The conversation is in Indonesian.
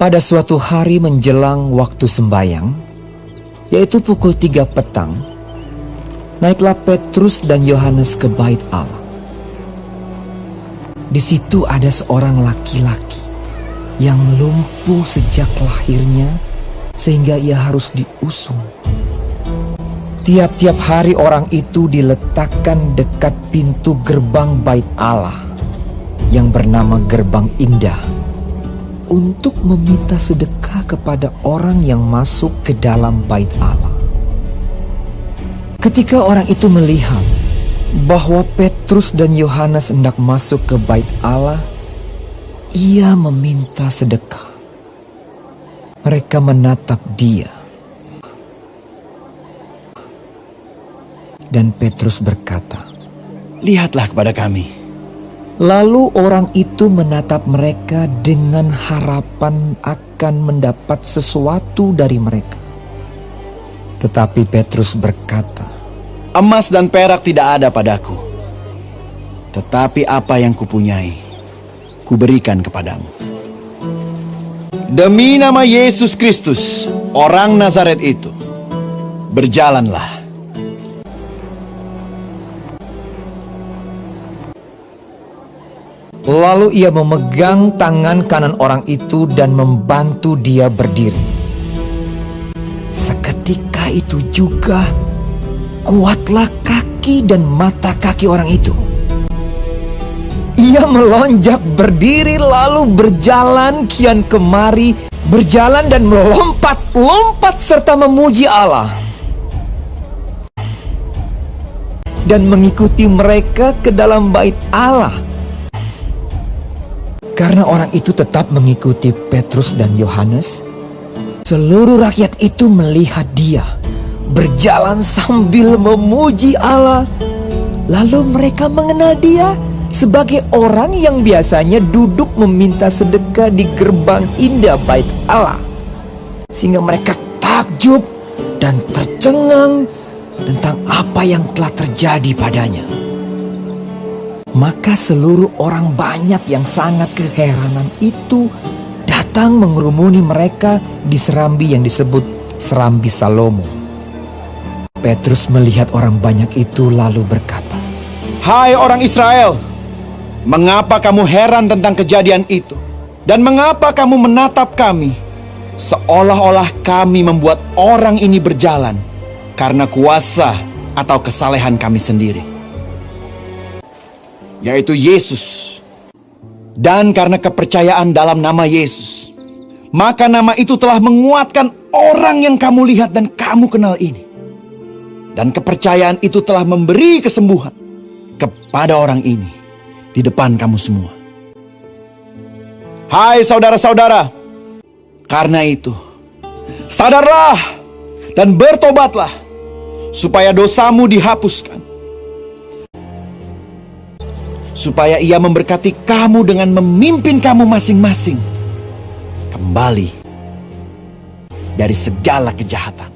Pada suatu hari menjelang waktu sembayang, yaitu pukul 3 petang, naiklah Petrus dan Yohanes ke bait Allah. Di situ ada seorang laki-laki yang lumpuh sejak lahirnya sehingga ia harus diusung. Tiap-tiap hari orang itu diletakkan dekat pintu gerbang bait Allah yang bernama Gerbang Indah untuk meminta sedekah kepada orang yang masuk ke dalam bait Allah. Ketika orang itu melihat bahwa Petrus dan Yohanes hendak masuk ke bait Allah, ia meminta sedekah. Mereka menatap dia. Dan Petrus berkata, "Lihatlah kepada kami." lalu orang itu menatap mereka dengan harapan akan mendapat sesuatu dari mereka. Tetapi Petrus berkata, "Emas dan perak tidak ada padaku, tetapi apa yang kupunyai, kuberikan kepadamu. Demi nama Yesus Kristus, orang Nazaret itu, berjalanlah." Lalu ia memegang tangan kanan orang itu dan membantu dia berdiri. Seketika itu juga kuatlah kaki dan mata kaki orang itu. Ia melonjak berdiri lalu berjalan kian kemari, berjalan dan melompat-lompat serta memuji Allah. Dan mengikuti mereka ke dalam bait Allah. Karena orang itu tetap mengikuti Petrus dan Yohanes, seluruh rakyat itu melihat dia berjalan sambil memuji Allah. Lalu mereka mengenal dia sebagai orang yang biasanya duduk meminta sedekah di gerbang indah bait Allah. Sehingga mereka takjub dan tercengang tentang apa yang telah terjadi padanya. Maka seluruh orang banyak yang sangat keheranan itu datang mengerumuni mereka di serambi yang disebut Serambi Salomo. Petrus melihat orang banyak itu lalu berkata, "Hai orang Israel, mengapa kamu heran tentang kejadian itu? Dan mengapa kamu menatap kami seolah-olah kami membuat orang ini berjalan karena kuasa atau kesalehan kami sendiri? Yaitu Yesus. Dan karena kepercayaan dalam nama Yesus, maka nama itu telah menguatkan orang yang kamu lihat dan kamu kenal ini. Dan kepercayaan itu telah memberi kesembuhan kepada orang ini di depan kamu semua. Hai saudara-saudara, karena itu sadarlah dan bertobatlah supaya dosamu dihapuskan, supaya Ia memberkati kamu dengan memimpin kamu masing-masing kembali dari segala kejahatan."